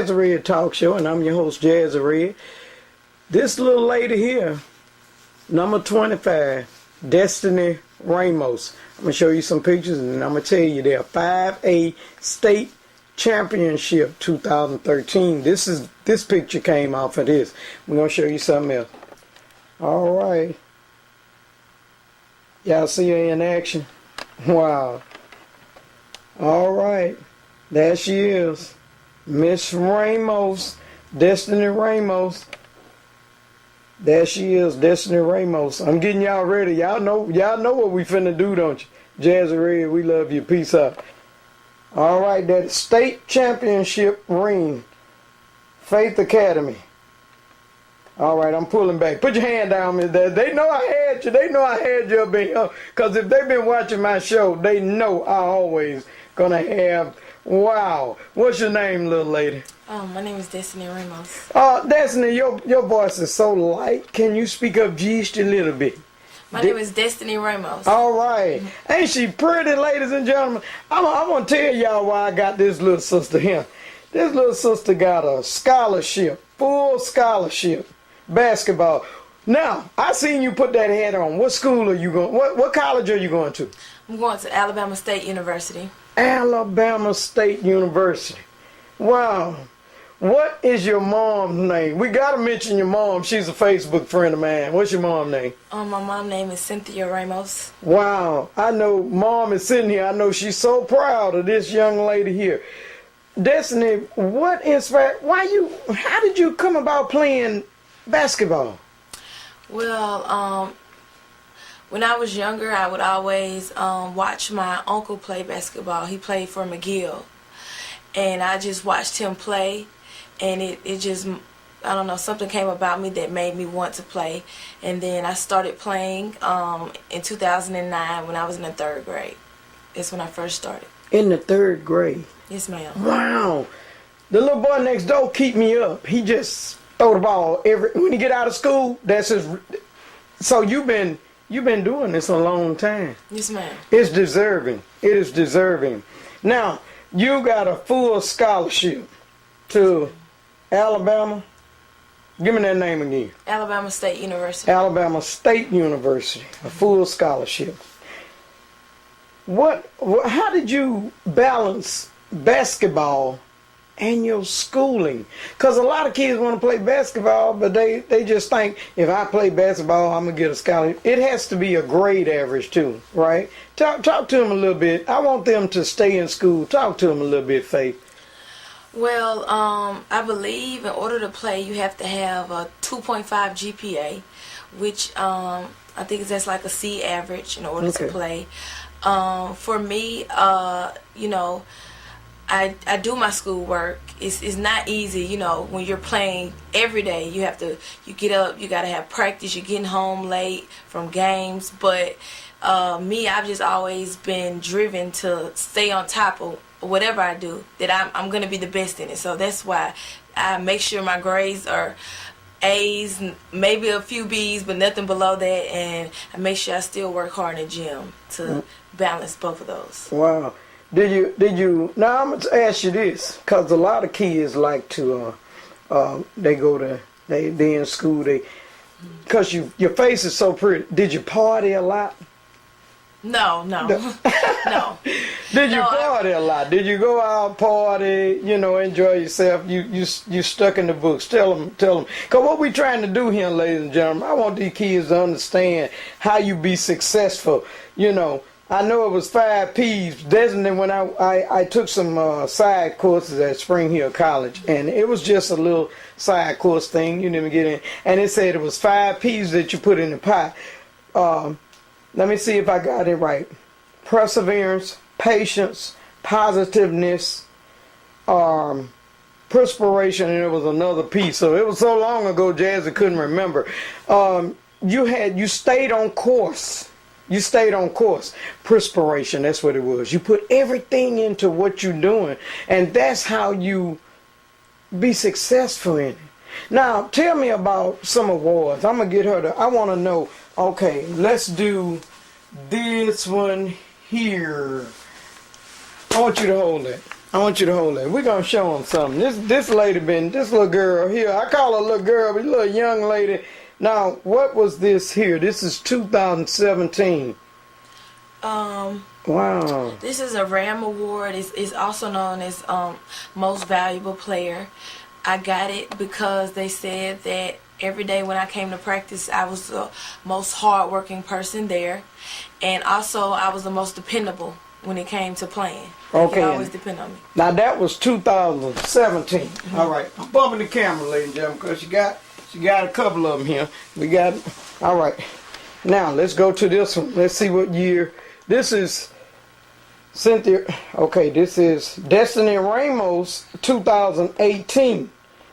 Jazzyred Talk Show, and I'm your host, Jazzyred. This little lady here, number 25, Destiny Ramos. I'm going to show you some pictures, and I'm going to tell you they're 5A State Championship 2013. This picture came off of this. We're going to show you something else. All right. Y'all see her in action? Wow. All right. There she is. Miss Ramos. Destiny Ramos. There she is, Destiny Ramos. I'm getting y'all ready. Y'all know what we finna do, don't you? Jazzyred, we love you. Peace out. All right, that state championship ring. Faith Academy. All right, I'm pulling back. Put your hand down, Miss. They know I had you. They know I had you up in here. Because if they've been watching my show, they know I always gonna have. Wow. What's your name, little lady? My name is Destiny Ramos. Destiny, your voice is so light. Can you speak up just a little bit? My name is Destiny Ramos. All right. Ain't she pretty, ladies and gentlemen? I want to tell y'all why I got this little sister here. This little sister got a scholarship, full scholarship, basketball. Now, I seen you put that hat on. What school are you going? What college are you going to? I'm going to Alabama State University. Alabama State University. Wow. What is your mom's name? We got to mention your mom. She's a Facebook friend of mine. What's your mom's name? My mom's name is Cynthia Ramos. Wow. I know mom is sitting here. I know she's so proud of this young lady here. Destiny, what inspired, how did you come about playing basketball? Well, when I was younger, I would always watch my uncle play basketball. He played for McGill. And I just watched him play. And it just, I don't know, something came about me that made me want to play. And then I started playing in 2009 when I was in the 3rd grade. That's when I first started. In the 3rd grade? Yes, ma'am. Wow. The little boy next door keep me up. He just throw the ball when he get out of school. That's his. So you've been doing this a long time. Yes, ma'am. It's deserving. It is deserving. Now, you got a full scholarship to Alabama. Give me that name again. Alabama State University. Alabama State University. A full scholarship. How did you balance basketball and your schooling? Because a lot of kids want to play basketball, but they just think, if I play basketball, I'm going to get a scholarship. It has to be a grade average too, right? Talk to them a little bit. I want them to stay in school. Talk to them a little bit, Faith. Well, I believe in order to play, you have to have a 2.5 GPA, which I think that's like a C average in order to play. For me, you know, I do my schoolwork. It's not easy, you know, when you're playing every day. You get up, you got to have practice. You're getting home late from games. But me, I've just always been driven to stay on top of whatever I do, that I'm going to be the best in it. So that's why I make sure my grades are A's, maybe a few B's, but nothing below that. And I make sure I still work hard in the gym to balance both of those. Wow. Did you, now I'm going to ask you this, because a lot of kids like to, they in school, because your face is so pretty. Did you party a lot? No. No. Did you party a lot? Did you go out, party, enjoy yourself? You stuck in the books. Tell them. Because what we trying to do here, ladies and gentlemen, I want these kids to understand how you be successful. I know it was 5 P's. Definitely when I took some side courses at Spring Hill College, and it was just a little side course thing. You didn't get in. And it said it was 5 P's that you put in the pot. Let me see if I got it right. Perseverance, patience, positiveness, perspiration, and there was another P. So it was so long ago, Jazzy couldn't remember. You stayed on course. You stayed on course. Perspiration, that's what it was. You put everything into what you're doing, and that's how you be successful in it. Now, tell me about some awards. I'm going to get her I want to know, okay, let's do this one here. I want you to hold it. I want you to hold that. We're gonna show them something. This little girl here. I call her little girl, but little young lady. Now, what was this here? This is 2017. Wow. This is a RAM Award. It's also known as Most Valuable Player. I got it because they said that every day when I came to practice, I was the most hardworking person there, and also I was the most dependable when it came to playing. Okay. They always depend on me. Now that was 2017. All right. I'm bumping the camera, ladies and gentlemen, because she got a couple of them here. We got. All right. Now let's go to this one. Let's see what year. This is Cynthia. Okay. This is Destiny Ramos, 2018.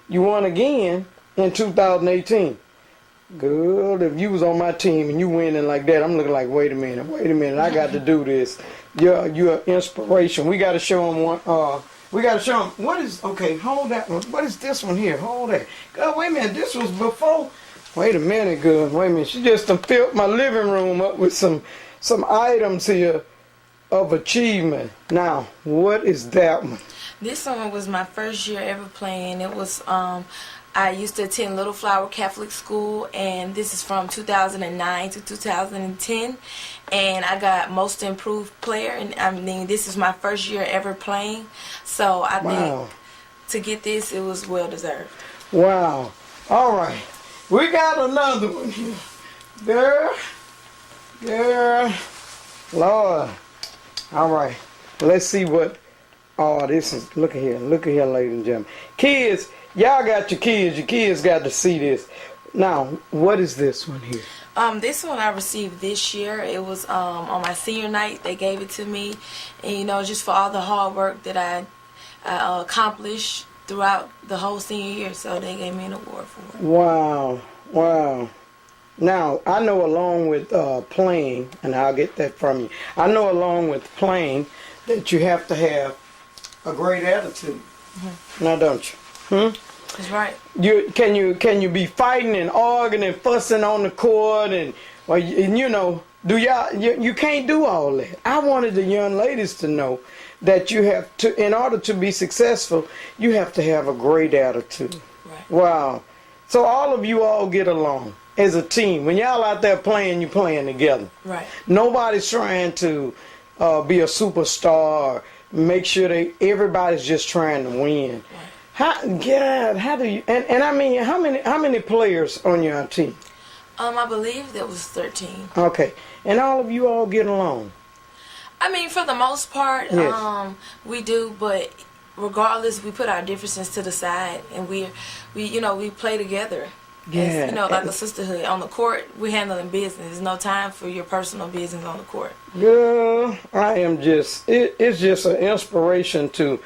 You won again in 2018. Good. If you was on my team and you winning like that, I'm looking like, wait a minute, I got to do this. You're an inspiration. We got to show them one. We got to show them what is. Okay, hold that one. What is this one here? Hold that. God, wait a minute. This was before. Wait a minute, good. Wait a minute. She just done filled my living room up with some items here of achievement. Now, what is that one? This one was my first year ever playing. It was I used to attend Little Flower Catholic School, and this is from 2009 to 2010, and I got Most Improved Player, and I mean, this is my first year ever playing, so I think to get this, it was well deserved. Wow. All right. We got another one here. Girl, Lord. All right. Let's see what, this is, look at here, ladies and gentlemen. Kids, y'all got your kids got to see this. Now, what is this one here? This one I received this year. It was on my senior night. They gave it to me, and just for all the hard work that I accomplished throughout the whole senior year. So they gave me an award for it. Wow. Now, I know along with playing, and I'll get that from you. I know along with playing that you have to have a great attitude. Mm-hmm. Now, don't you? That's right. Can you be fighting and arguing and fussing on the court and do y'all you can't do all that. I wanted the young ladies to know that you have to, in order to be successful, you have to have a great attitude. Right. Wow. So all of you all get along as a team. When y'all out there playing, you're playing together. Right. Nobody's trying to be a superstar or make sure everybody's just trying to win. Right. How do you, and I mean, how many players on your team? I believe there was 13. Okay. And all of you all get along? I mean, for the most part, yes. We do, but regardless, we put our differences to the side, and we play together. Yeah. As, like a sisterhood. On the court, we're handling business. There's no time for your personal business on the court. Girl, I am it's just an inspiration to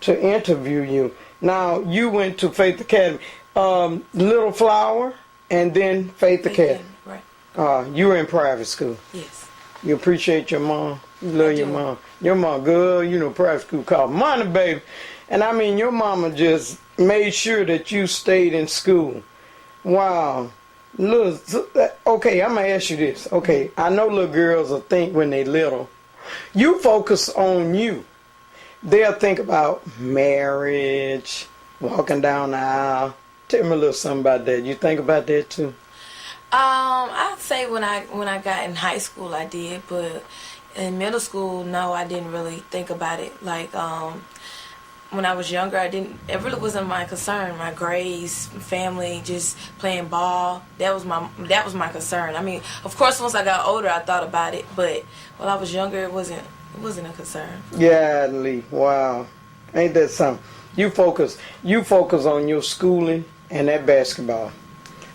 interview you. Now, you went to Faith Academy, Little Flower, and then Faith Academy. Right. You were in private school. Yes. You appreciate your mom. You love your mom. Your mom, good. Private school called money, baby. And I mean, your mama just made sure that you stayed in school. Wow. Look, okay, I'm going to ask you this. Okay, I know little girls will think when they little. You focus on you. They'll think about marriage, walking down the aisle. Tell me a little something about that. You think about that too? I'd say when I got in high school I did, but in middle school, no, I didn't really think about it. Like when I was younger, it really wasn't my concern. My grades, family, just playing ball, that was my concern. I mean, of course, once I got older, I thought about it, but when I was younger, it wasn't a concern. Yeah, Lee. Wow. Ain't that something? You focus on your schooling and that basketball.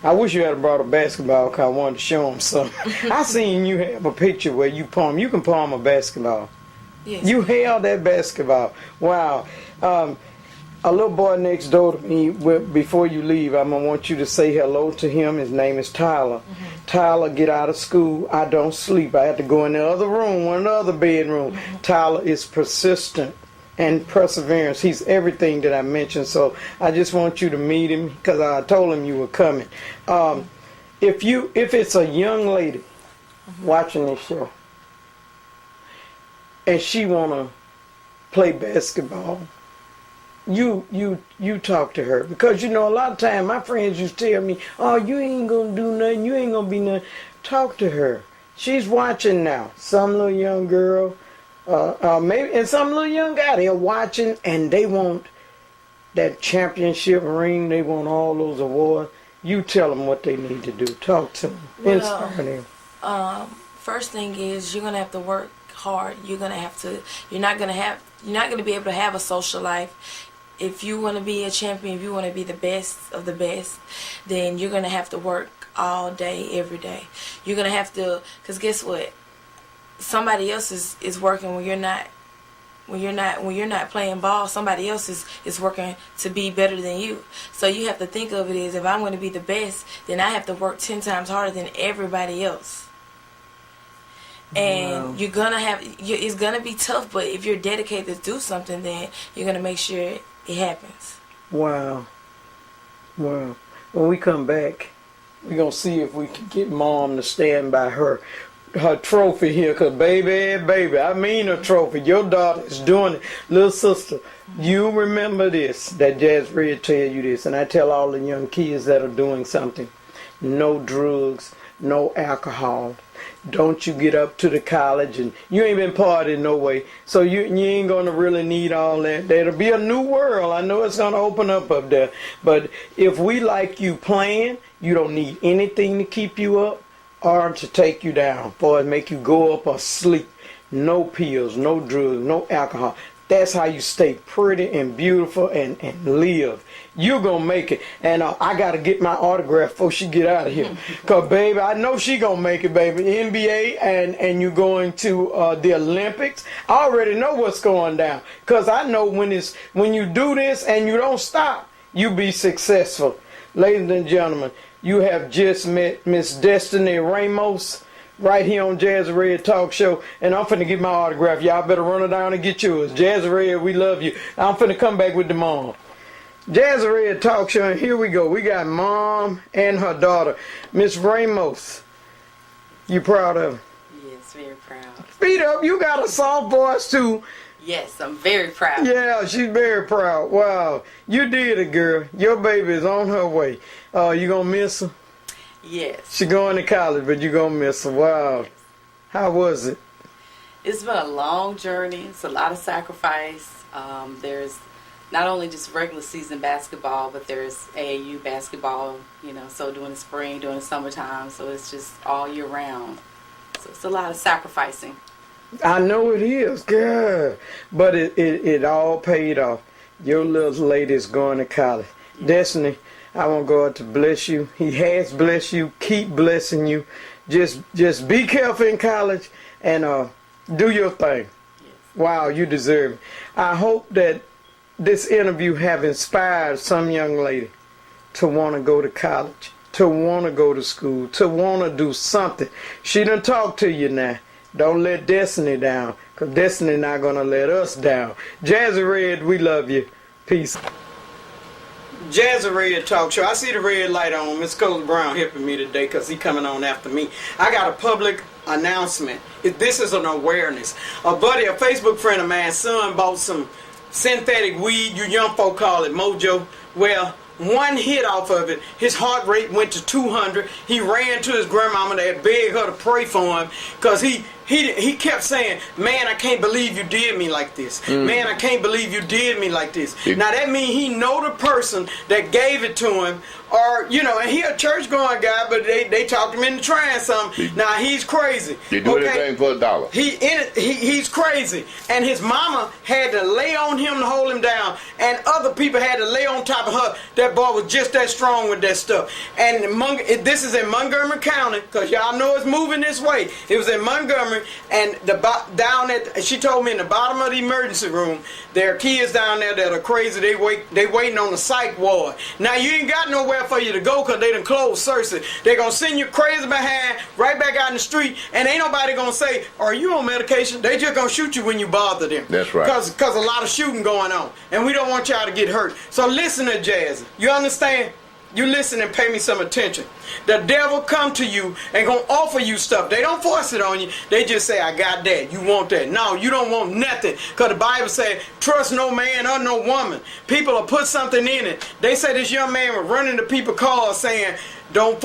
I wish you had brought a basketball because I wanted to show them something. I seen you have a picture where you can palm a basketball. Yes. You held that basketball. Wow. A little boy next door to me, before you leave, I'm going to want you to say hello to him. His name is Tyler. Mm-hmm. Tyler, get out of school. I don't sleep. I have to go in the other room, one of the other bedroom. Mm-hmm. Tyler is persistent and perseverance. He's everything that I mentioned. So I just want you to meet him because I told him you were coming. If it's a young lady watching this show and she want to play basketball, you talk to her, because you know a lot of time my friends used to tell me, oh, you ain't gonna do nothing, you ain't gonna be nothing. Talk to her. She's watching now. Some little young girl, maybe, and some little young guy, they're watching and they want that championship ring. They want all those awards. You tell them what they need to do. Talk to them. Inspire them. First thing is you're gonna have to work hard. You're not gonna be able to have a social life. If you want to be a champion, if you want to be the best of the best, then you're gonna have to work all day, every day. You're gonna have to, because guess what? Somebody else is working when you're not. When you're not playing ball, somebody else is working to be better than you. So you have to think of it as, if I'm going to be the best, then I have to work 10 times harder than everybody else. And Wow. you're gonna it's gonna be tough, but if you're dedicated to do something, then you're gonna make sure it happens. Wow. When we come back, we're going to see if we can get Mom to stand by her trophy here, because baby, I mean a trophy. Your daughter is doing it. Little sister, you remember this, that Jazzyred tell you this, and I tell all the young kids that are doing something: no drugs, no alcohol. Don't you get up to the college and you ain't been partying no way, so you ain't gonna really need all that. There'll be a new world. I know it's gonna open up there, but if we like you playing, you don't need anything to keep you up or to take you down, or make you go up or sleep. No pills, no drugs, no alcohol. That's how you stay pretty and beautiful and live. You're going to make it. And I got to get my autograph before she get out of here. Because, baby, I know she going to make it, baby. NBA and you going to the Olympics. I already know what's going down. Because I know when you do this and you don't stop, you be successful. Ladies and gentlemen, you have just met Miss Destiny Ramos right here on Jazzyred Talk Show, and I'm finna get my autograph. Y'all better run it down and get yours. Jazzyred, we love you. I'm finna come back with the mom. Jazzyred Talk Show, and here we go. We got Mom and her daughter, Miss Ramos. You proud of her? Yes, very proud. Speed up, you got a soft voice too. Yes, I'm very proud. Yeah, she's very proud. Wow, you did it, girl. Your baby is on her way. You gonna miss her? Yes. She going to college, but you gonna miss her. Wow. How was it? It's been a long journey. It's a lot of sacrifice. There's not only just regular season basketball, but there's AAU basketball, so during the spring, during the summertime. So it's just all year round. So it's a lot of sacrificing. I know it is, girl. But it all paid off. Your little lady is going to college. Destiny, I want God to bless you. He has blessed you. Keep blessing you. Just be careful in college and do your thing. Yes. Wow, you deserve it. I hope that this interview have inspired some young lady to want to go to college, to want to go to school, to want to do something. She done talked to you now. Don't let Destiny down, because Destiny not going to let us down. Jazzyred, we love you. Peace. Jazzyred Talk Show. I see the red light on. Miss Coach Brown helping me today because he coming on after me. I got a public announcement. This is an awareness. A Facebook friend of mine's son bought some synthetic weed. You young folk call it mojo. Well, one hit off of it, his heart rate went to 200. He ran to his grandmama that begged her to pray for him, because he kept saying, man, I can't believe you did me like this. Man, I can't believe you did me like this. Now that means he know the person that gave it to him, or and he a church going guy, but they talked him into trying something. Now he's crazy. You do anything for $1. He's crazy, and his mama had to lay on him to hold him down, and other people had to lay on top of her. That boy was just that strong with that stuff. And this is in Montgomery County, because y'all know it's moving this way. It was in Montgomery, and she told me in the bottom of the emergency room, there are kids down there that are crazy. They waiting on the psych ward. Now you ain't got nowhere for you to go, because they done closed Cersei. They gonna send you crazy behind right back out in the street, and ain't nobody gonna say, are you on medication? They just gonna shoot you when you bother them. That's right. Because a lot of shooting going on, and we don't want y'all to get hurt. So listen to Jazzy. You understand? You listen and pay me some attention. The devil come to you and gonna offer you stuff. They don't force it on you. They just say, I got that. You want that. No, you don't want nothing. Because the Bible says, trust no man or no woman. People will put something in it. They say this young man was running to people's cars saying, don't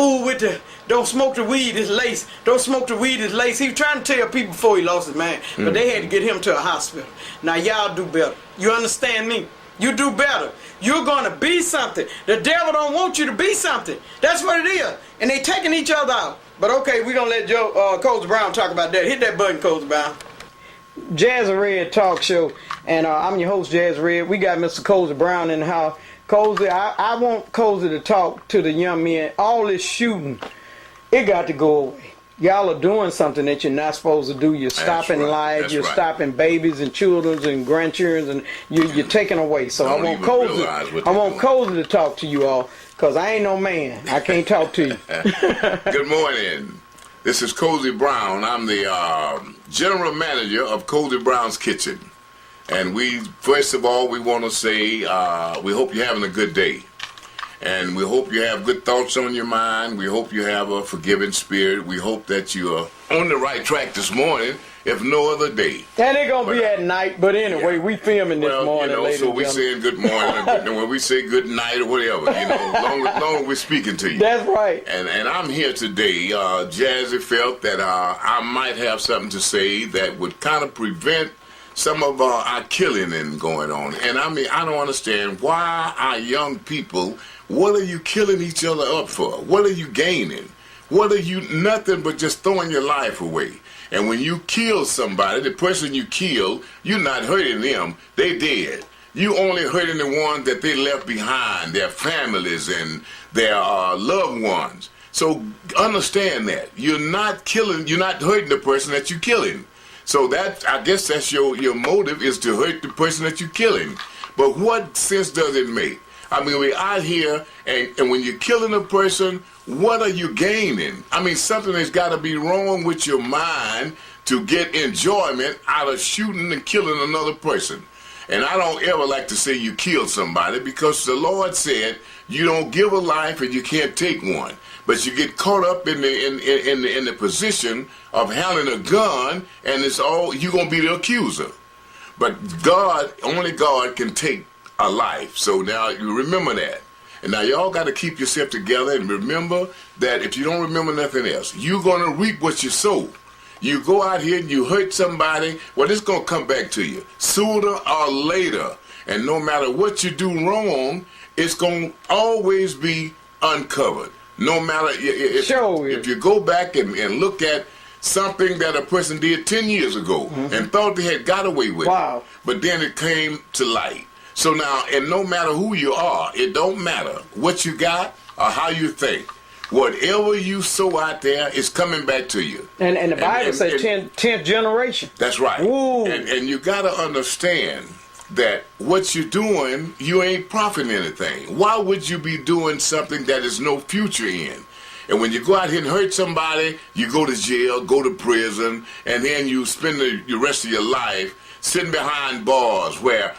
smoke the weed, it's lace. Don't smoke the weed, it's lace. He was trying to tell people before he lost his man. But they had to get him to a hospital. Now y'all do better. You understand me? You do better. You're going to be something. The devil don't want you to be something. That's what it is. And they taking each other out. But okay, we're going to let Cozy Brown talk about that. Hit that button, Cozy Brown. Jazzyred Talk Show. And I'm your host, Jazzyred. We got Mr. Cozy Brown in the house. Cozy, I want Cozy to talk to the young men. All this shooting, it got to go away. Y'all are doing something that you're not supposed to do. You're stopping lives. You're stopping babies and children and grandchildren, and you're taking away. So I want Cozy to talk to you all, because I ain't no man. I can't talk to you. Good morning. This is Cozy Brown. I'm the general manager of Cozy Brown's Kitchen. And first of all, we want to say we hope you're having a good day. And we hope you have good thoughts on your mind. We hope you have a forgiving spirit. We hope that you are on the right track this morning, if no other day. And it's going to be at night, but anyway, we filming this morning, so we saying good morning, and when we say good night or whatever, long as we're speaking to you. That's right. And I'm here today. Jazzy felt that I might have something to say that would kind of prevent some of our killing and going on. And I mean, I don't understand why our young people, what are you killing each other up for? What are you gaining? What are you, nothing but just throwing your life away. And when you kill somebody, the person you kill, you're not hurting them, they dead. You only hurting the ones that they left behind, their families and their loved ones. So understand that. You're not hurting the person that you're killing. So that, I guess that's your motive, is to hurt the person that you're killing. But what sense does it make? I mean, we're out here, and when you're killing a person, what are you gaining? I mean, something has got to be wrong with your mind to get enjoyment out of shooting and killing another person. And I don't ever like to say you killed somebody, because the Lord said you don't give a life and you can't take one. But you get caught up in the position of handling a gun, and you're gonna be the accuser. But only God can take a life. So now you remember that. And now y'all got to keep yourself together and remember that if you don't remember nothing else, you're gonna reap what you sow. You go out here and you hurt somebody, well, it's gonna come back to you sooner or later. And no matter what you do wrong, it's gonna always be uncovered. No matter if you go back and look at something that a person did 10 years ago and thought they had got away with it, but then it came to light. So now, and no matter who you are, it don't matter what you got or how you think. Whatever you sow out there is coming back to you. And the Bible says 10th generation. That's right. Ooh. And you got to understand that what you're doing, you ain't profiting anything. Why would you be doing something that is no future in? And when you go out here and hurt somebody, you go to jail, go to prison, and then you spend the rest of your life sitting behind bars where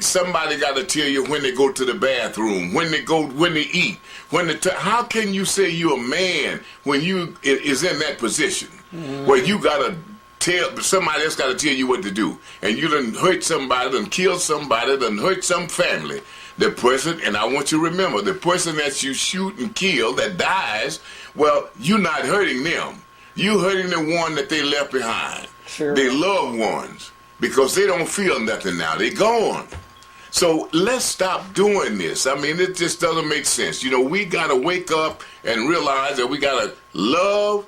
somebody got to tell you when they go to the bathroom, when they eat, how can you say you're a man when you is in that position where you got to somebody else got to tell you what to do, and you done hurt somebody, done killed somebody, done hurt some family. The person, and I want you to remember, the person that you shoot and kill that dies, well, you're not hurting them. You hurting the one that they left behind, their loved ones, because they don't feel nothing now. They gone. So let's stop doing this. I mean, it just doesn't make sense. We got to wake up and realize that we got to love,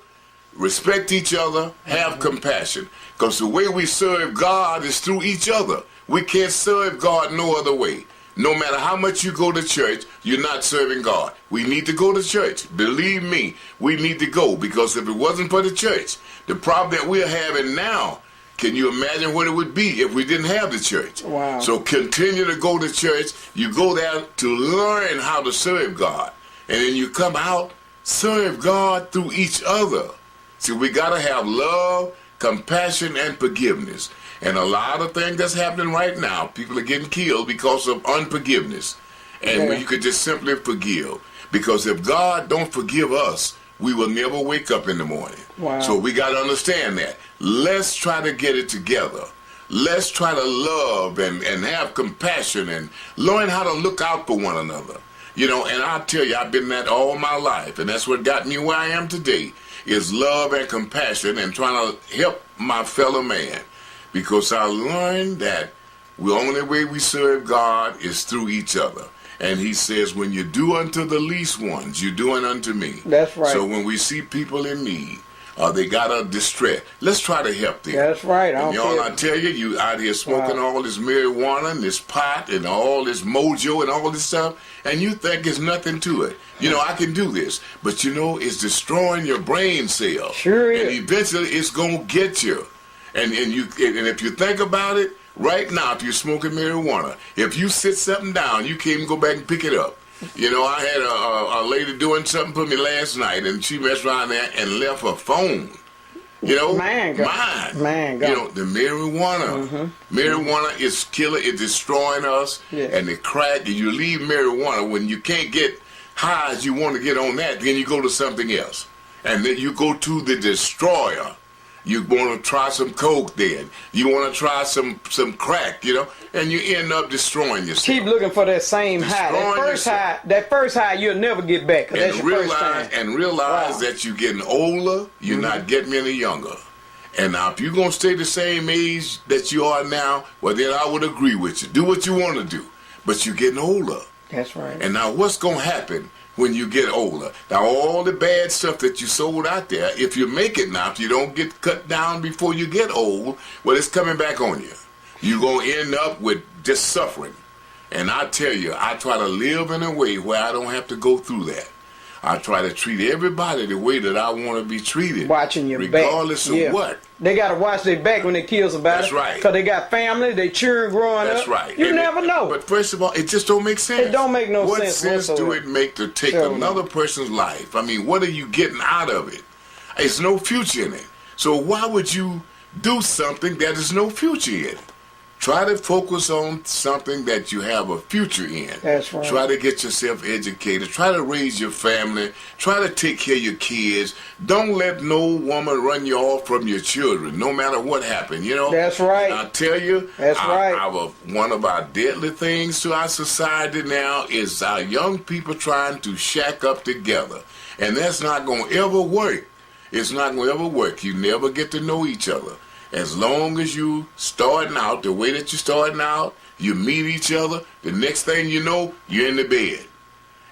respect each other, have compassion. Because the way we serve God is through each other. We can't serve God no other way. No matter how much you go to church, you're not serving God. We need to go to church. Believe me, we need to go. Because if it wasn't for the church, the problem that we're having now, can you imagine what it would be if we didn't have the church? Wow. So continue to go to church. You go there to learn how to serve God. And then you come out, serve God through each other. See, we got to have love, compassion, and forgiveness. And a lot of things that's happening right now, people are getting killed because of unforgiveness. And Yeah. you could just simply forgive. Because if God don't forgive us, we will never wake up in the morning. Wow. So we got to understand that. Let's try to get it together. Let's try to love and have compassion and learn how to look out for one another. You know, and I'll tell you, I've been that all my life. And that's what got me where I am today, is love and compassion and trying to help my fellow man. Because I learned that the only way we serve God is through each other. And he says, when you do unto the least ones, you're doing unto me. That's right. So when we see people in need, they got a distress, let's try to help them. That's right. And y'all, I tell you, you out here smoking all this marijuana and this pot and all this mojo and all this stuff, and you think there's nothing to it. You know, I can do this. But you know, it's destroying your brain cells. Sure is. And eventually it's going to get you. And if you think about it, right now, if you're smoking marijuana, if you sit something down, you can't even go back and pick it up. You know, I had a lady doing something for me last night, and she messed around there and left her phone. You know, mine. You know, the marijuana. Marijuana is killing, it's destroying us. Yeah. And the crack, you leave marijuana, when you can't get high as you want to get on that, then you go to something else. And then you go to the destroyer. You want to try some coke then. You want to try some crack, you know, and you end up destroying yourself. Keep looking for that same high. That first high you'll never get back. 'Cause that's your first time. And realize that you're getting older, you're not getting any younger. And now if you're going to stay the same age that you are now, well then I would agree with you. Do what you want to do. But you're getting older. That's right. And now what's going to happen when you get older? Now all the bad stuff that you sold out there, if you make it now, if you don't get cut down before you get old, well, it's coming back on you. You're going to end up with just suffering. And I tell you, I try to live in a way where I don't have to go through that. I try to treat everybody the way that I want to be treated. Watching your regardless back. of what. They got to watch their back when they kill somebody. That's right. Because they got family, they children growing up. That's right. You never know. But first of all, it just don't make sense. It don't make no what sense sense do whatsoever. it make to take another person's life? I mean, what are you getting out of it? There's no future in it. So why would you do something that is no future in? Try to focus on something that you have a future in. That's right. Try to get yourself educated. Try to raise your family. Try to take care of your kids. Don't let no woman run you off from your children, no matter what happened, you know? That's right. And I tell you, That's right. One of our deadly things to our society now is our young people trying to shack up together. And that's not going to ever work. It's not going to ever work. You never get to know each other. As long as you starting out the way that you're starting out, you meet each other, the next thing you know, you're in the bed.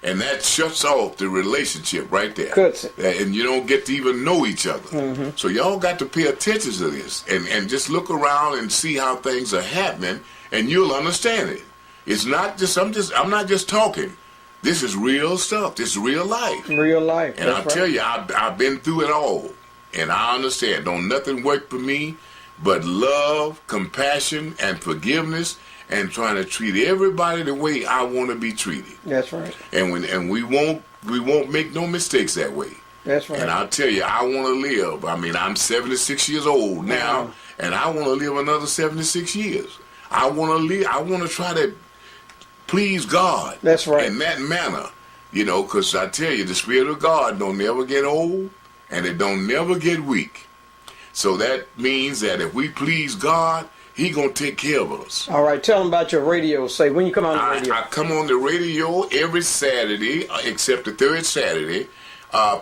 And that shuts off the relationship right there. Cuts it. And you don't get to even know each other. So y'all got to pay attention to this and just look around and see how things are happening, and you'll understand it. It's not just, I'm not just talking. This is real stuff. This is real life. Real life. And I'll tell you, I've been through it all. And I understand. Don't nothing work for me but love, compassion, and forgiveness, and trying to treat everybody the way I want to be treated. That's right. And we won't make no mistakes that way. That's right. And I'll tell you, I want to live. I mean, I'm 76 years old now, and I want to live another 76 years. I want to live. I want to try to please God. That's right. In that manner, you know, because I tell you, the Spirit of God don't never get old, and it don't never get weak. So that means that if we please God, He gonna take care of us. All right, tell them about your radio. Say when you come on the radio. I come on the radio every Saturday, except the third Saturday,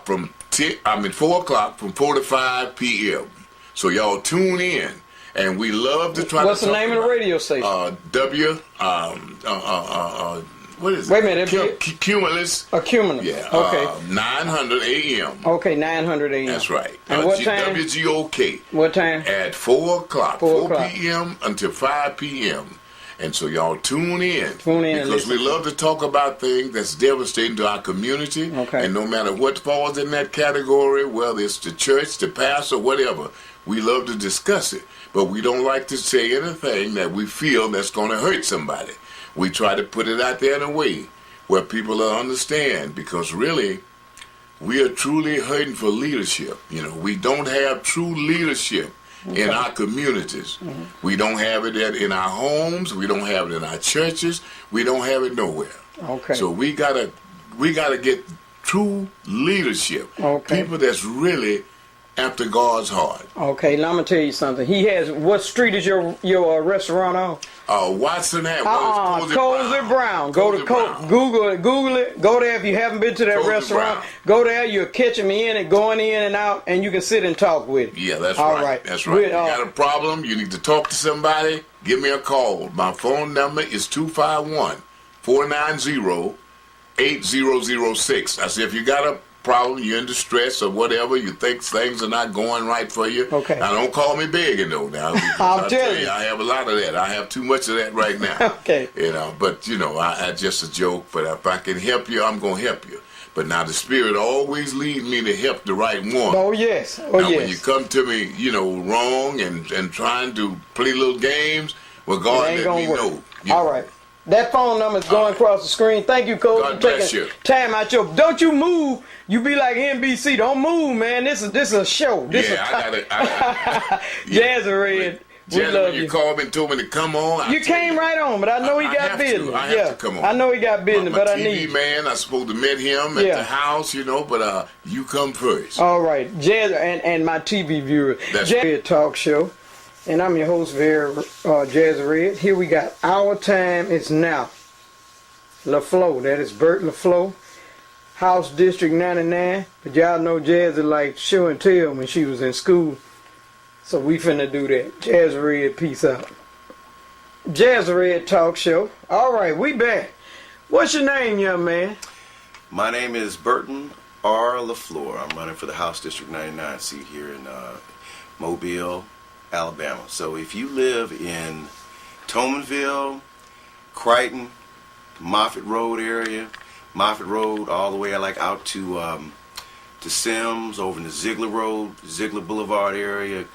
from 4 o'clock, from 4 to 5 p.m. So y'all tune in, and we love to try. What's the name of the radio station? What is it? Wait a minute. Cumulus. Cumulus. Yeah. Okay. 900 a.m. Okay, 900 a.m. That's right. And what time? WGOK. What time? At 4 o'clock. 4 4 o'clock. p.m. until 5 p.m. And so y'all tune in. Tune in. Because we love to talk about things that's devastating to our community. Okay. And no matter what falls in that category, whether it's the church, the pastor, whatever, we love to discuss it. But we don't like to say anything that we feel that's going to hurt somebody. We try to put it out there in a way where people will understand, because really, we are truly hurting for leadership. You know, we don't have true leadership in our communities. We don't have it in our homes. We don't have it in our churches. We don't have it nowhere. Okay. So we gotta get true leadership. Okay. People that's really after God's heart. Okay, now I'm gonna tell you something. He has, what street is your restaurant on? Watson Ave. Cozy Brown. Go to Google it. Go there if you haven't been to that Cozy restaurant. Brown. Go there. You'll catch him going in and out, and you can sit and talk with him. Yeah, that's All right. right. That's right. You got a problem, you need to talk to somebody, give me a call. My phone number is 251-490-8006. I said, if you got a problem, you're in distress or whatever, you think things are not going right for you. Okay. Now, don't call me begging though. Now, I'll tell you. I have a lot of that. I have too much of that right now. Okay. But I just a joke. But if I can help you, I'm gonna help you. But now the Spirit always leads me to help the right one. Oh yes. Now, when you come to me, wrong and trying to play little games, well, God It ain't let me gonna know. work. All right. That phone number is going across the screen. Thank you, Coach, God for bless taking you. time out your. Don't you move. You be like NBC. Don't move, man. This is a show. This Yeah, I got it. Jazzyred. We Jazzy, love when you you. called me and told me to come on, You came right on, but I know he I got have to. business. I have to come on. I know he got business, my but I TV need you. man, I supposed to meet him at Yeah. the house, but you come first. All right, Jazz and my TV viewers. That's Jazzyred Talk Show, and I'm your host, Jazzyred. Here we got Our Time Is Now. LaFleur, that is Bert LaFleur, House District 99. But y'all know Jazzy like show and tell when she was in school. So we finna do that. Jazzyred, peace out. Jazzyred Talk Show. All right, we back. What's your name, young man? My name is Burton R. LaFleur. I'm running for the House District 99 seat here in Mobile, Alabama. So if you live in Tomanville, Crichton, Moffett Road area, Moffett Road all the way out to Sims, over in the Ziegler Road, Ziegler Boulevard area,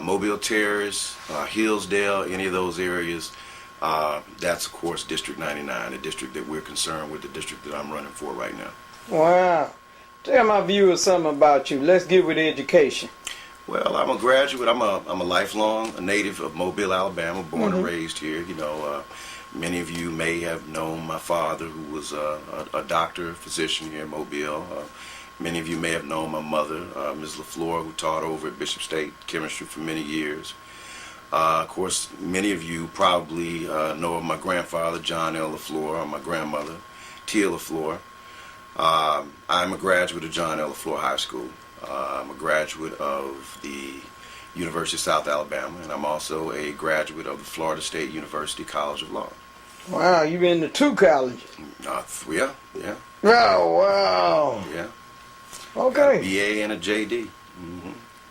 Mobile Terrace, Hillsdale, any of those areas, that's of course District 99, the district that we're concerned with, the district that I'm running for right now. Wow. Tell my viewers something about you. Let's get with education. Well, I'm a graduate. I'm a lifelong native of Mobile, Alabama, born and raised here. Many of you may have known my father, who was a doctor, physician here in Mobile. Many of you may have known my mother, Ms. LaFleur, who taught over at Bishop State chemistry for many years. Of course, many of you probably know of my grandfather, John L. LaFleur, or my grandmother, Tia LaFleur. I'm a graduate of John L. LaFleur High School. I'm a graduate of the University of South Alabama, and I'm also a graduate of the Florida State University College of Law. Wow, you've been to 2 colleges. Yeah. Oh, wow. Yeah. Got a Okay. BA and a JD.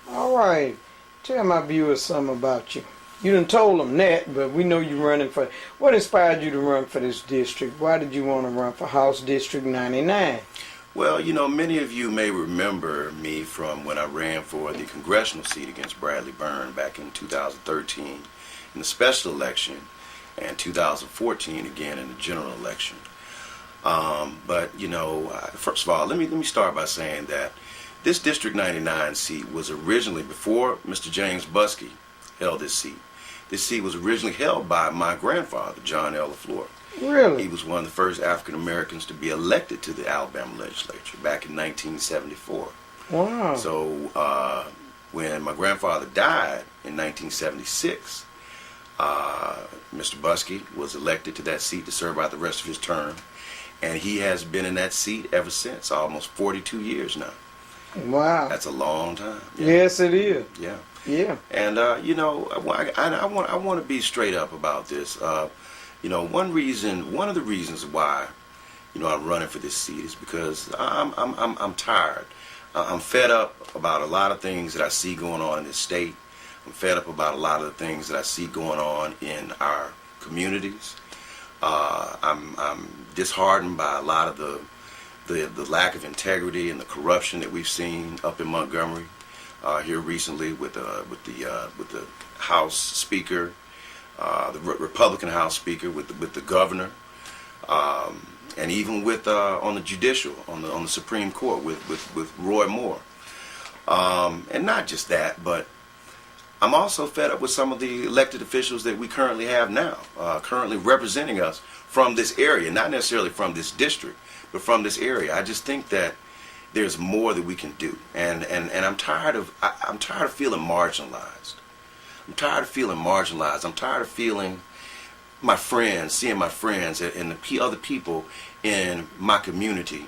All right. Tell my viewers something about you. You done told them that, but we know you running for... What inspired you to run for this district? Why did you want to run for House District 99? Well, many of you may remember me from when I ran for the congressional seat against Bradley Byrne back in 2013 in the special election, and 2014 again in the general election. First of all, let me start by saying that this District 99 seat was originally, before Mr. James Buskey held this seat was originally held by my grandfather, John L. LaFleur. Really? He was one of the first African Americans to be elected to the Alabama legislature back in 1974. Wow. So when my grandfather died in 1976, Mr. Buskey was elected to that seat to serve out the rest of his term, and he has been in that seat ever since, almost 42 years now. Wow. That's a long time. Yeah. Yes, it is. Yeah. Yeah. And I want to be straight up about this. One of the reasons why I'm running for this seat is because I'm tired. I'm fed up about a lot of things that I see going on in this state. I'm fed up about a lot of the things that I see going on in our communities. I'm disheartened by a lot of the lack of integrity and the corruption that we've seen up in Montgomery here recently with the House Speaker, the Republican House Speaker, with the governor, and even with on the judicial, on the Supreme Court with Roy Moore, and not just that, but I'm also fed up with some of the elected officials that we currently have now, currently representing us from this area, not necessarily from this district, but from this area. I just think that there's more that we can do, and I'm tired of feeling marginalized. I'm tired of feeling marginalized. I'm tired of feeling seeing my friends and the other people in my community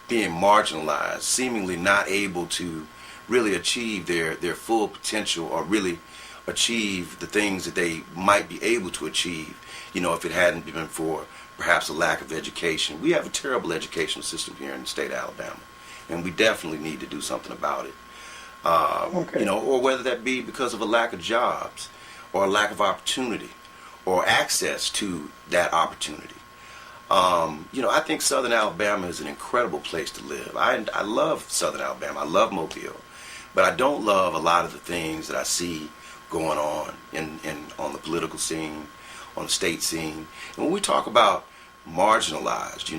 being marginalized, seemingly not able to really achieve their full potential or really achieve the things that they might be able to achieve, if it hadn't been for perhaps a lack of education. We have a terrible educational system here in the state of Alabama, and we definitely need to do something about it. Or whether that be because of a lack of jobs or a lack of opportunity or access to that opportunity. I think Southern Alabama is an incredible place to live. I love Southern Alabama. I love Mobile. But I don't love a lot of the things that I see going on on the political scene, on the state scene. And when we talk about marginalized,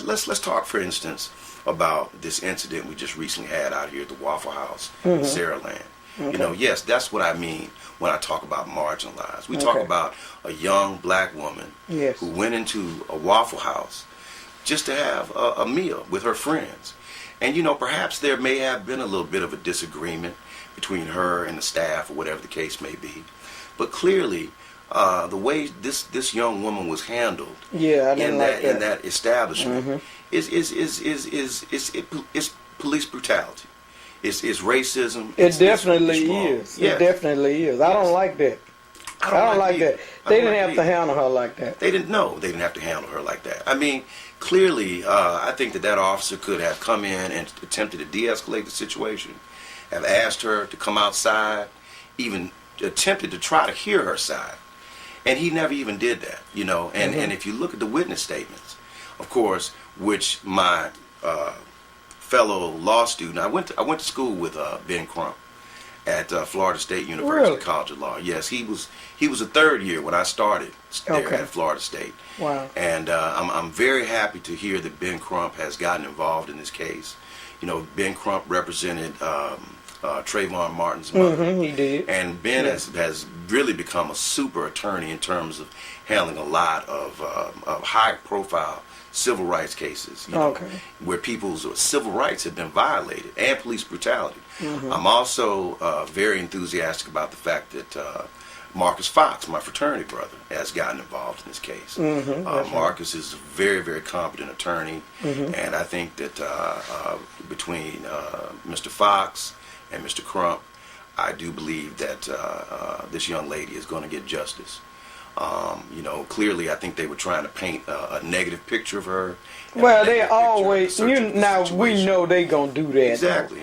let's talk, for instance, about this incident we just recently had out here at the Waffle House in Saraland. Okay. Yes, that's what I mean when I talk about marginalized. We talk about a young black woman who went into a Waffle House just to have a meal with her friends. And, perhaps there may have been a little bit of a disagreement between her and the staff or whatever the case may be. But clearly, the way this young woman was handled in that establishment is police brutality. It's racism. It definitely is. Yes. It definitely is. I don't like that. I don't like that. They didn't have to handle her like that. They didn't have to handle her like that. I mean, clearly, I think that officer could have come in and attempted to de-escalate the situation, have asked her to come outside, even attempted to try to hear her side. And he never even did that, And if you look at the witness statements, of course, which my fellow law student, I went to school with Ben Crump at Florida State University College of Law. Yes, he was a third year when I started there at Florida State. Wow. And I'm very happy to hear that Ben Crump has gotten involved in this case. Ben Crump represented Trayvon Martin's mother. He did. And Ben has really become a super attorney in terms of handling a lot of high-profile civil rights cases, where people's civil rights have been violated, and police brutality. I'm also very enthusiastic about the fact that Marcus Fox, my fraternity brother, has gotten involved in this case. Marcus is a very, very competent attorney, and I think that between Mr. Fox and Mr. Crump, I do believe that this young lady is going to get justice. Clearly I think they were trying to paint a negative picture of her. Well, they always, we know they gonna do that. Exactly.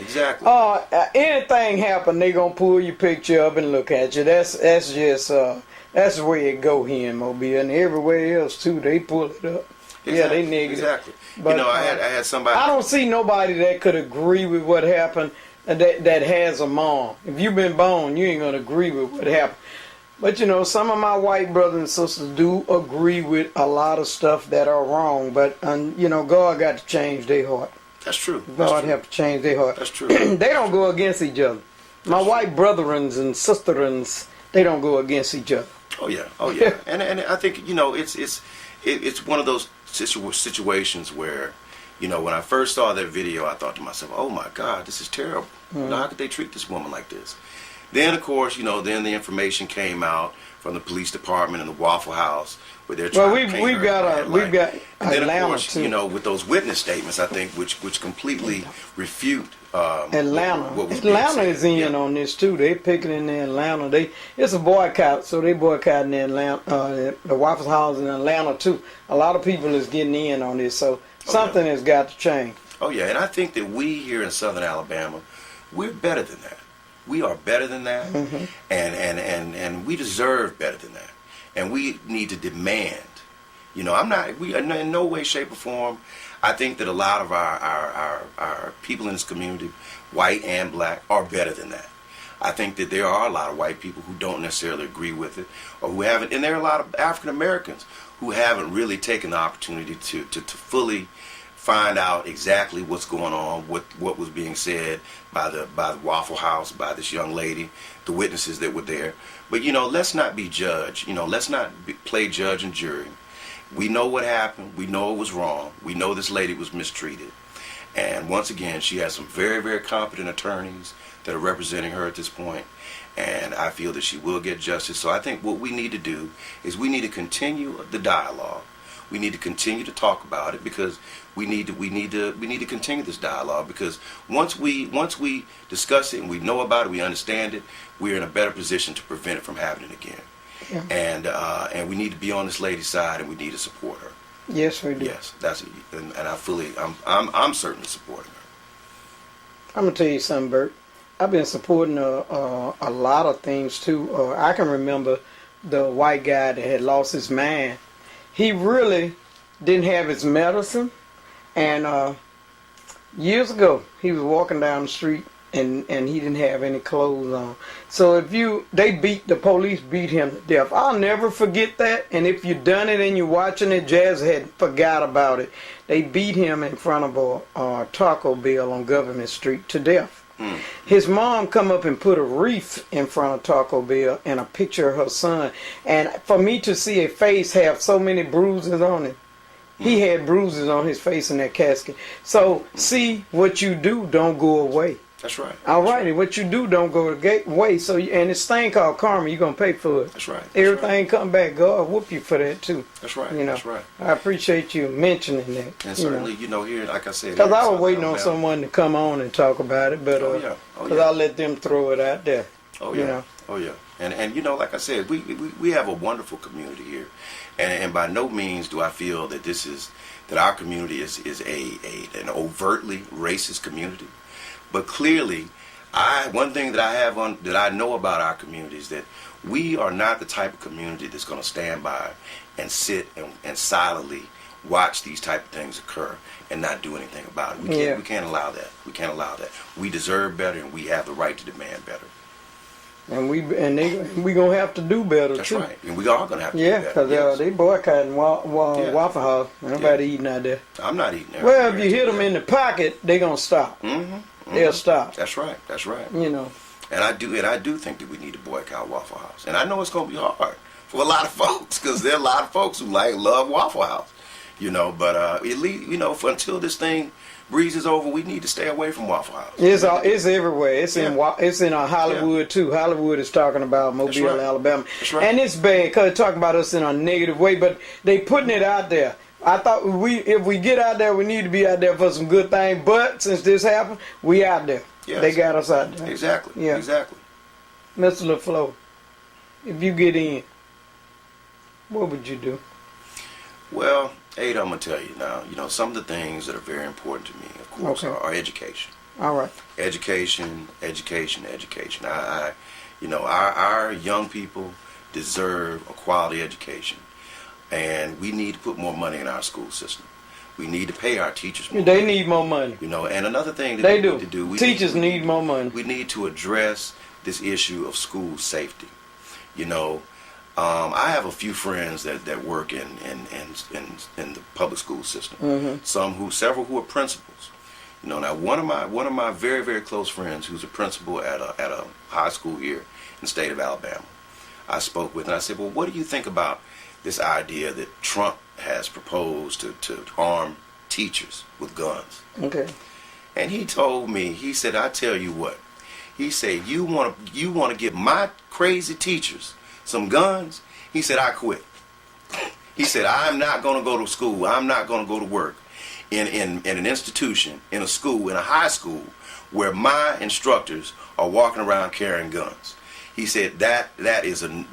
Anything happen, they gonna pull your picture up and look at you. That's just, that's the way it go here in Mobile, and everywhere else too, they pull it up. Exactly. Yeah, they negative. Exactly. But, I had somebody. I don't see nobody that could agree with what happened that has a mom. If you've been born, you ain't gonna agree with what happened. But some of my white brothers and sisters do agree with a lot of stuff that are wrong. But God got to change their heart. That's true. God have to change their heart. That's true. They don't go against each other. My white brethrens and sisterins, they don't go against each other. Oh yeah. and I think it's one of those situations where when I first saw that video, I thought to myself, oh my God, this is terrible. How could they treat this woman like this? Then, of course, then the information came out from the police department and the Waffle House where they're trying to paint we've got and then, of course, too. With those witness statements, I think, which completely refute Atlanta. what was Atlanta is in yeah. on this too. They picking in Atlanta. It's a boycott, so they boycotting the Waffle House in Atlanta too. A lot of people is getting in on this, so something has got to change. Oh yeah, and I think that we here in Southern Alabama, we're better than that. We are better than that, and we deserve better than that, and we need to demand. In no way, shape, or form. I think that a lot of our people in this community, white and black, are better than that. I think that there are a lot of white people who don't necessarily agree with it, or who haven't, and there are a lot of African Americans who haven't really taken the opportunity to fully find out exactly what's going on, what was being said by the Waffle House, by this young lady, the witnesses that were there. But let's not be judge. Let's not play judge and jury. We know what happened. We know it was wrong. We know this lady was mistreated. And once again, she has some very, very competent attorneys that are representing her at this point. And I feel that she will get justice. So I think what we need to do is we need to continue the dialogue. We need to continue to talk about it, because we need to continue this dialogue, because once we discuss it and we know about it, we understand it, we're in a better position to prevent it from happening again. Yeah. And we need to be on this lady's side, and we need to support her. Yes, we do. Yes, and I'm certainly supporting her. I'm gonna tell you something, Bert. I've been supporting a lot of things too. I can remember the white guy that had lost his mind. He really didn't have his medicine, and years ago he was walking down the street and he didn't have any clothes on. So the police beat him to death. I'll never forget that. And if you've done it and you're watching it, Jazz had forgot about it. They beat him in front of a Taco Bell on Government Street to death. His mom come up and put a wreath in front of Taco Bell and a picture of her son. And for me to see a face have so many bruises on it, he had bruises on his face in that casket. So see, what you do don't go away. That's right. All right, and what you do don't go away. So, and this thing called karma, you're gonna pay for it. That's right. Everything come back. God whoop you for that too. That's right. That's right. I appreciate you mentioning that. And certainly, here, like I said, because I was waiting on someone to come on and talk about it, but because I'll let them throw it out there. Oh yeah. Oh yeah. And like I said, we have a wonderful community here, and by no means do I feel that that our community is an overtly racist community. But clearly, one thing that I know about our community is that we are not the type of community that's going to stand by and sit and silently watch these type of things occur and not do anything about it. We can't allow that. We can't allow that. We deserve better, and we have the right to demand better. And we gonna have to do better. That's too. right. And we are gonna have to do better. Yeah, because they boycotting Waffle House. Nobody eating out there. I'm not eating there. Well, if you hit them in the pocket, they gonna stop. They'll stop. That's right. That's right. And I do think that we need to boycott Waffle House. And I know it's gonna be hard for a lot of folks, because there are a lot of folks who love Waffle House. But at least until this thing breezes over, we need to stay away from Waffle House. It's everywhere. It's in Hollywood too. Hollywood is talking about Mobile, Alabama, and it's bad because they're talking about us in a negative way. But they putting it out there. I thought if we get out there, we need to be out there for some good things. But since this happened, we out there. Yes. They got us out there. Exactly. Yeah. Exactly. Mr. LaFleur, if you get in, what would you do? Well, Ada, I'm gonna tell you now. Some of the things that are very important to me, of course, are education. All right. Education. Our young people deserve a quality education, and we need to put more money in our school system. We need to pay our teachers more. They need more money. And another thing that they need to do. Teachers need more money. We need to address this issue of school safety. I have a few friends that work in the public school system. Mm-hmm. Several who are principals. Now one of my very, very close friends, who's a principal at a high school here in the state of Alabama, I spoke with, and I said, well, what do you think about this idea that Trump has proposed to arm teachers with guns? Okay. And he told me, he said, I tell you what, he said, you want to give my crazy teachers some guns? He said, I quit. He said, I'm not going to go to school. I'm not going to go to work in an institution, in a school, in a high school, where my instructors are walking around carrying guns. He said that is a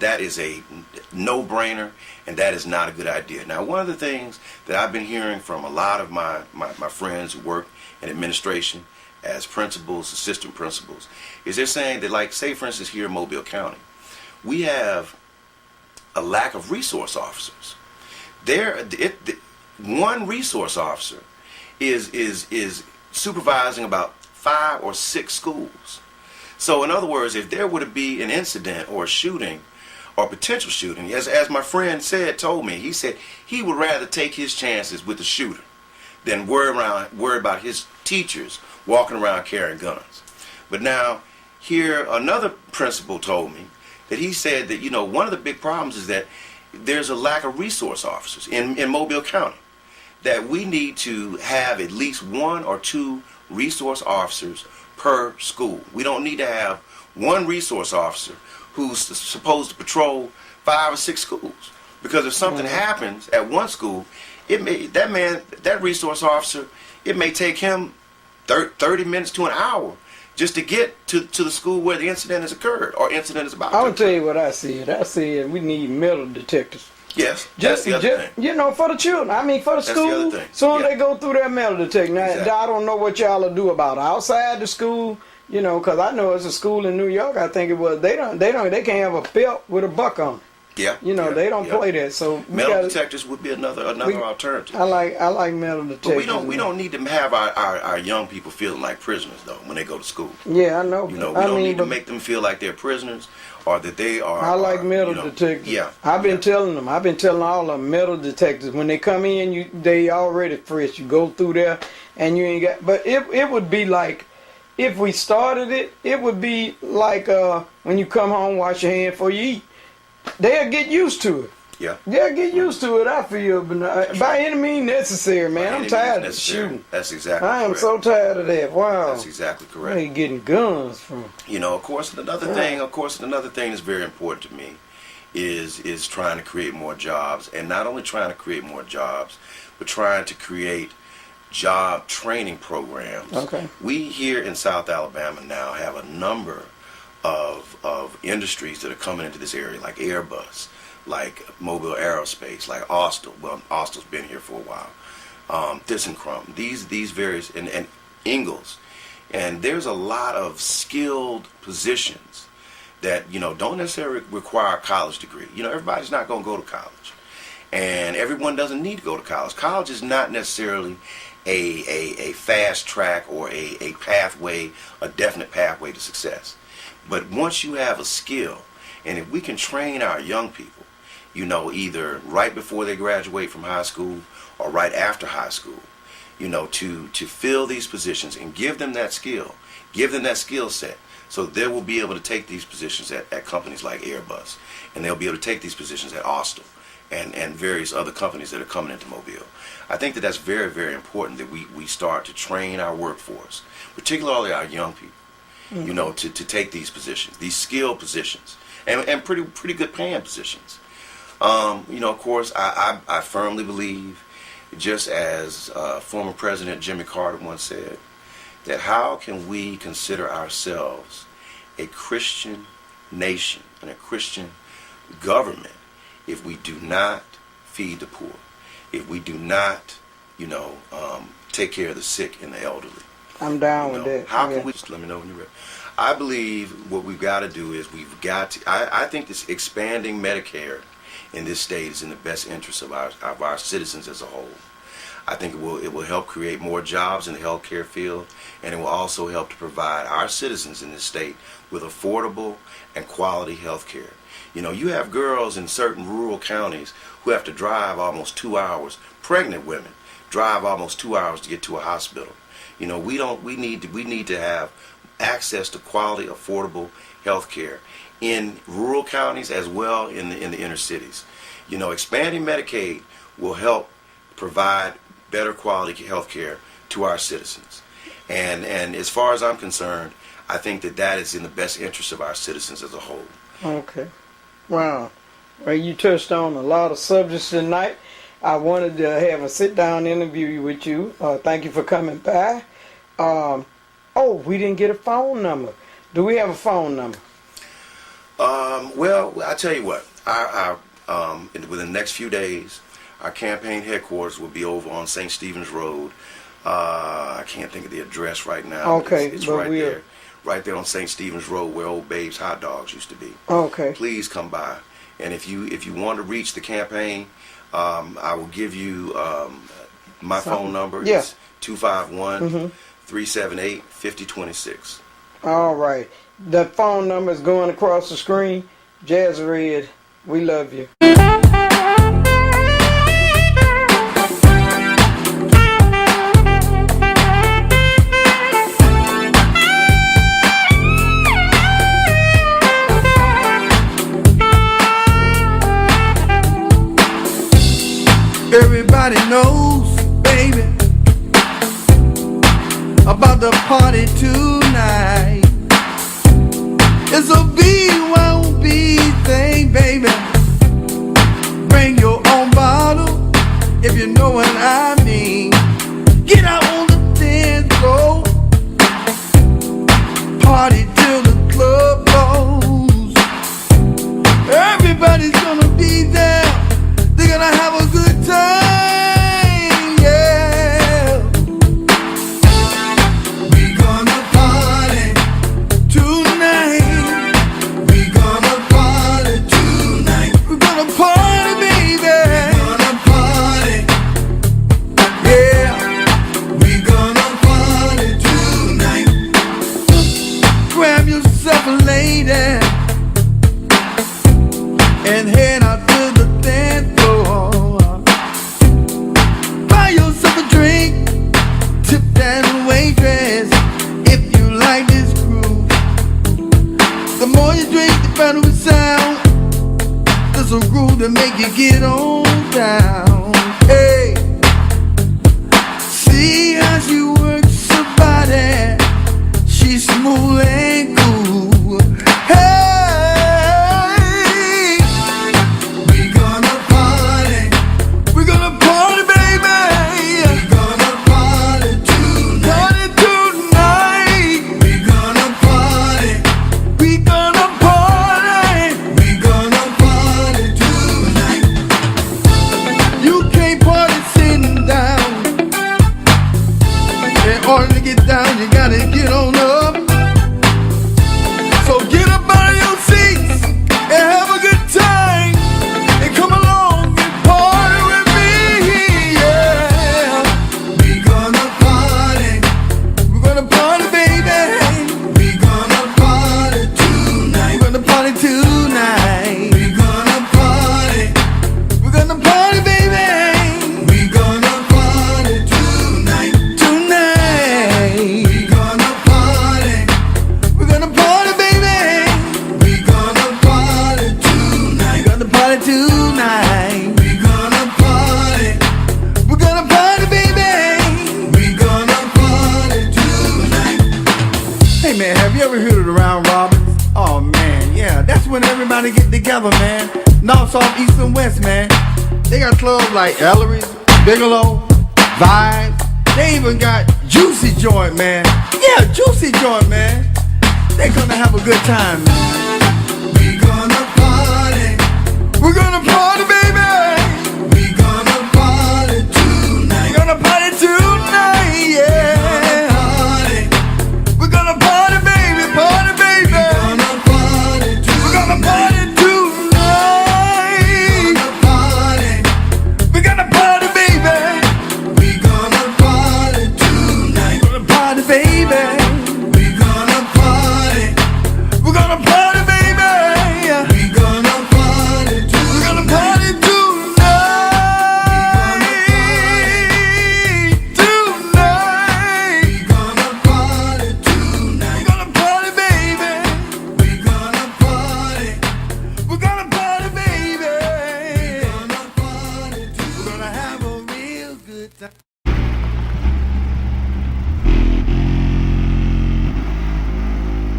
no-brainer, and that is not a good idea. Now, one of the things that I've been hearing from a lot of my friends who work in administration as principals, assistant principals, is they're saying that, like, say, for instance, here in Mobile County, we have a lack of resource officers. One resource officer is supervising about 5 or 6 schools. So in other words, if there were to be an incident or a shooting or potential shooting, as my friend told me, he said he would rather take his chances with the shooter than worry about his teachers walking around carrying guns. But now, here another principal told me that he said that, you know, one of the big problems is that there's a lack of resource officers in Mobile County, that we need to have at least 1 or 2 resource officers per school. We don't need to have one resource officer who's supposed to patrol 5 or 6 schools. Because if something happens at one school, that resource officer, it may take him 30 minutes to an hour just to get to the school where the incident has occurred or incident is about to occur. I'll tell you what I said. I said we need metal detectors. Yes, that's the other thing. You know, for the children. I mean, for the school. That's the other thing. Soon they go through that metal detector. Now, Exactly. I don't know what y'all will do about it. Outside the school, you know, because I know it's a school in New York. I think it was. They can't have a belt with a buck on it. Yeah. You know, they don't play that. So metal detectors would be another alternative. I like metal detectors. But we don't need to have our young people feeling like prisoners though when they go to school. Yeah, I know. You know, we don't need to make them feel like they're prisoners or that they are. I like metal detectors. Yeah. I've been telling them. I've been telling all of them metal detectors. When they come in, they already fresh. You go through there, and you ain't got. But it would be like, if we started it, it would be like when you come home, wash your hands before you eat. They'll get used to it. Yeah. They'll get used to it, I feel. But by any means necessary, man. I'm tired of shooting. That's exactly I am correct. so tired of that. Wow. That's exactly correct. Where you getting guns from? You know, of course, another thing that's very important to me is trying to create more jobs, and not only trying to create more jobs, but trying to create job training programs. Okay. We here in South Alabama now have a number of industries that are coming into this area, like Airbus, like Mobile Aerospace, like Austal. Well, Austal's been here for a while. ThyssenKrupp, these various, and Ingalls. And there's a lot of skilled positions that, you know, don't necessarily require a college degree. You know, everybody's not going to go to college. And everyone doesn't need to go to college. College is not necessarily a fast track or a pathway, a definite pathway to success. But once you have a skill, and if we can train our young people, you know, either right before they graduate from high school or right after high school, you know, to fill these positions and give them that skill set, so they will be able to take these positions at companies like Airbus, and they'll be able to take these positions at Austal and various other companies that are coming into Mobile. I think that that's very, very important that we start to train our workforce, particularly our young people, you know, to take these positions, these skilled positions, and pretty good paying positions. You know, of course, I firmly believe, just as former President Jimmy Carter once said, that how can we consider ourselves a Christian nation and a Christian government if we do not feed the poor, if we do not, you know, take care of the sick and the elderly. I'm down with that. How can we, just let me know when you're ready. I believe what we've got to do is I think this expanding Medicare in this state is in the best interest of our citizens as a whole. I think it will help create more jobs in the healthcare field, and it will also help to provide our citizens in this state with affordable and quality healthcare. You know, you have girls in certain rural counties who have to drive almost 2 hours, pregnant women drive almost 2 hours to get to a hospital. You know, we need to have access to quality, affordable health care in rural counties as well in the inner cities. You know, expanding Medicaid will help provide better quality health care to our citizens. And as far as I'm concerned, I think that is in the best interest of our citizens as a whole. Okay. Wow. Well, you touched on a lot of subjects tonight. I wanted to have a sit-down interview with you. Thank you for coming by. We didn't get a phone number. Do we have a phone number? Well, I tell you what. Within the next few days, our campaign headquarters will be over on St. Stephen's Road. I can't think of the address right now. Okay, it's right there on St. Stephen's Road where Old Babe's Hot Dogs used to be. Okay. Please come by. And if you want to reach the campaign, I will give you my phone number. Yeah. It's 251-378-5026. All right. The phone number is going across the screen. Jazzyred, we love you. party till the club closes. Everybody's gonna be there. They're gonna have a good time, yeah. We gonna party tonight. We gonna party tonight. We're gonna party, baby. We're gonna party, yeah. We gonna party tonight. Grab yourself a lady and head out to the dance floor. Buy yourself a drink, tip that waitress if you like this groove. The more you drink, the better it sound. There's a groove to make you get on down. Hey, see how she works her body. She's smooth and cool. Hey, we gonna party. We're gonna party, baby. We're gonna party tonight. Party tonight. We're gonna party. We're gonna party. We're gonna party tonight. You can't party sitting down. In order to get down, you gotta get on up. So get up out of your seats and have a good time. And come along and party with me, yeah. We gonna party. We're gonna party, baby. We gonna party tonight. We're gonna party tonight. We gonna party. We're gonna party, baby. We gonna party tonight. Tonight. We gonna party. We're gonna party, baby. We gonna party tonight. We're gonna party tonight. We gonna party. We're gonna party, baby. We gonna party tonight. Hey man, have you ever heard of the Round Robins? Oh man, yeah, that's when everybody get together, man. North, south, east, and west, man. They got clubs like Ellery's, Bigelow, Vibes. They even got Juicy Joint, man. Yeah, Juicy Joint, man. They gonna have a good time, man. We gonna party. We're gonna party, baby. We gonna party tonight. We're gonna party tonight, yeah. We're gonna party, baby, party, baby. We're gonna party tonight. We're gonna party tonight. We're gonna party, baby. We gonna party tonight. We're gonna party, baby. We gonna party. We're gonna party, baby. We gonna party tonight. We're gonna party tonight. Tonight. We gonna party tonight. We're gonna party, baby. We gonna party. We're gonna party, baby. We gonna party tonight. We're gonna have a real good time.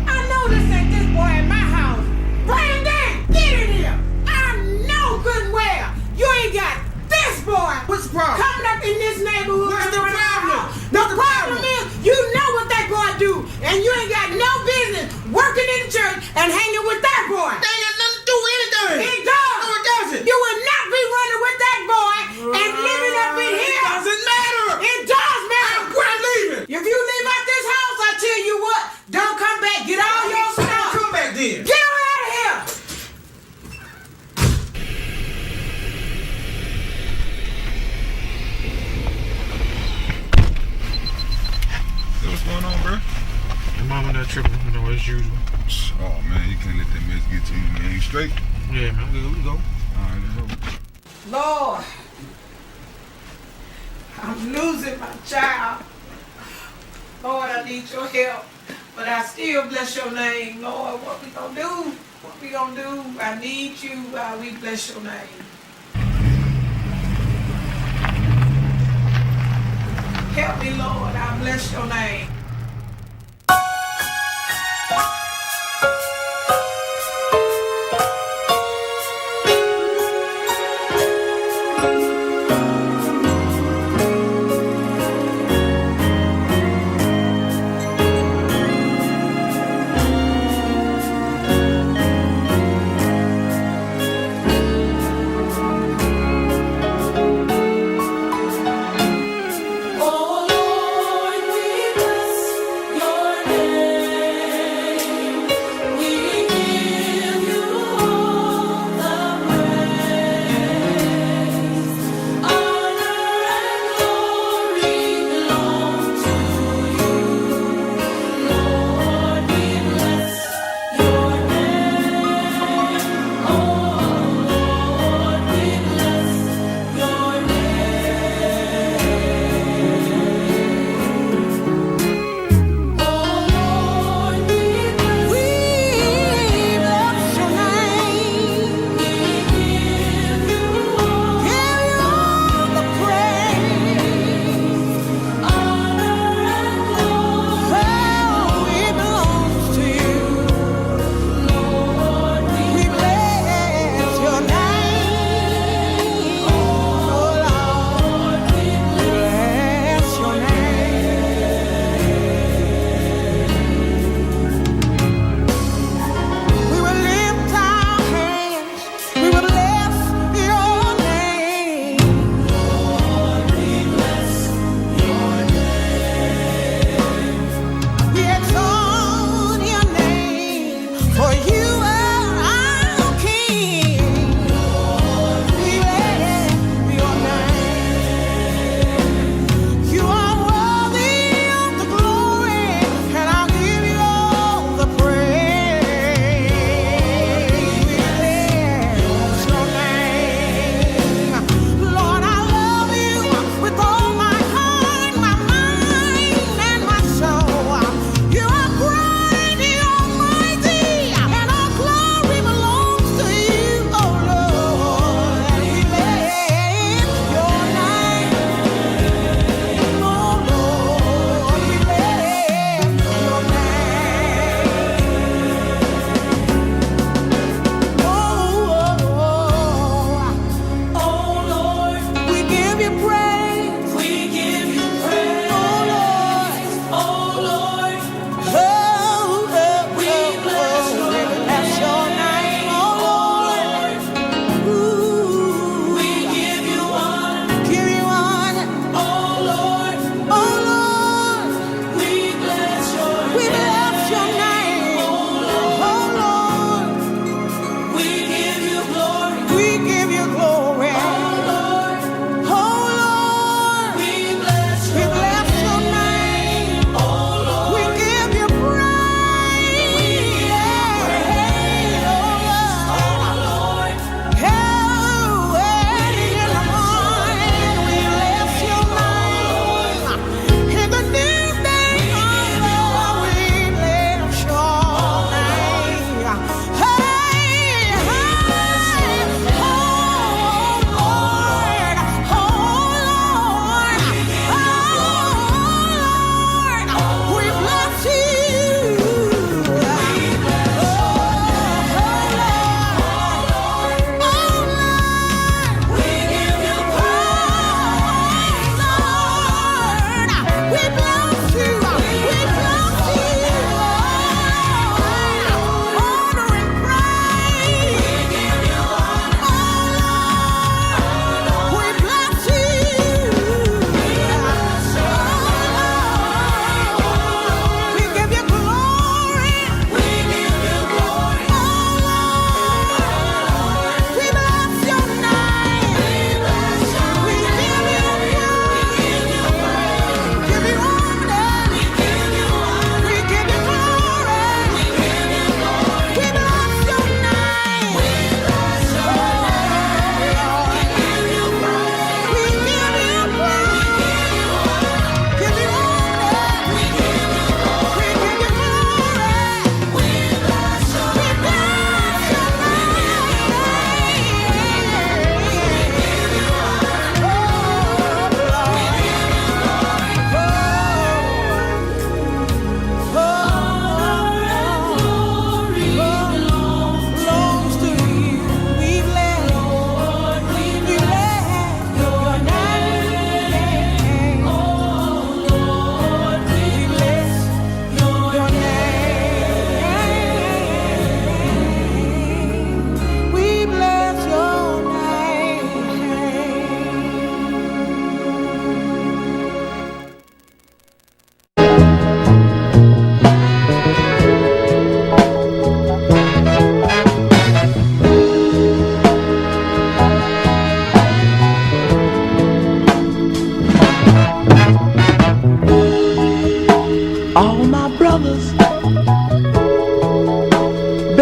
I know this ain't this boy in my house. Brandon, get in here. I know good and well you ain't got this boy. What's the problem? Coming up in this neighborhood. What's the around our problem? house. The problem is you know what that boy do, and you ain't got no business working in the church and hanging with that boy. That ain't got nothing to do with anything. It does. No, it doesn't. You will not be running with that boy and living up in here. It doesn't matter. It does matter. We're leaving. If you leave out this house, I tell you what, don't come back. Get all your stuff. Come back then. Get her out of here. What's going on, bro? Your mama not tripping, as usual. Oh man, you can't let that mess get to you, man. You straight? Yeah, man, I'm good. We go. Alright, let's go. Lord, I'm losing my child. Lord, I need your help. But I still bless your name, Lord. What we gonna do? What we gonna do? I need you while we bless your name. Help me, Lord. I bless your name.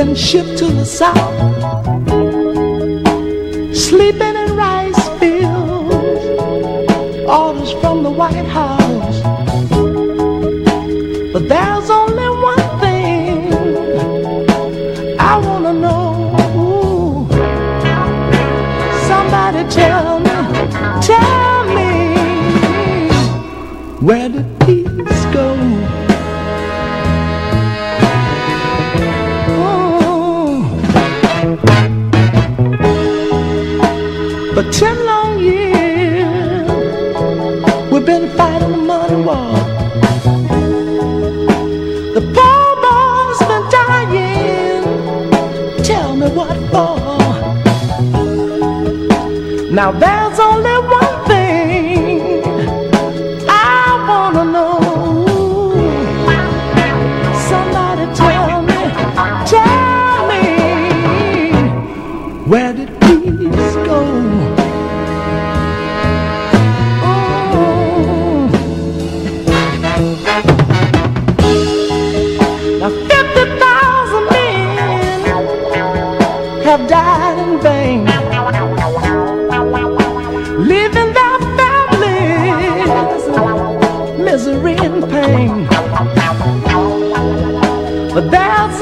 been shipped to the south, sleeping in rice fields, orders from the White House. But there's only one thing I wanna know. Somebody tell me, where did peace go? For 10 long years, we've been fighting the muddy war. The poor boy's been dying. Tell me what for? Now there's only one thing I wanna know. Somebody tell me, where did peace go? Now 50,000 men have died in vain, leaving their families misery and pain. But there's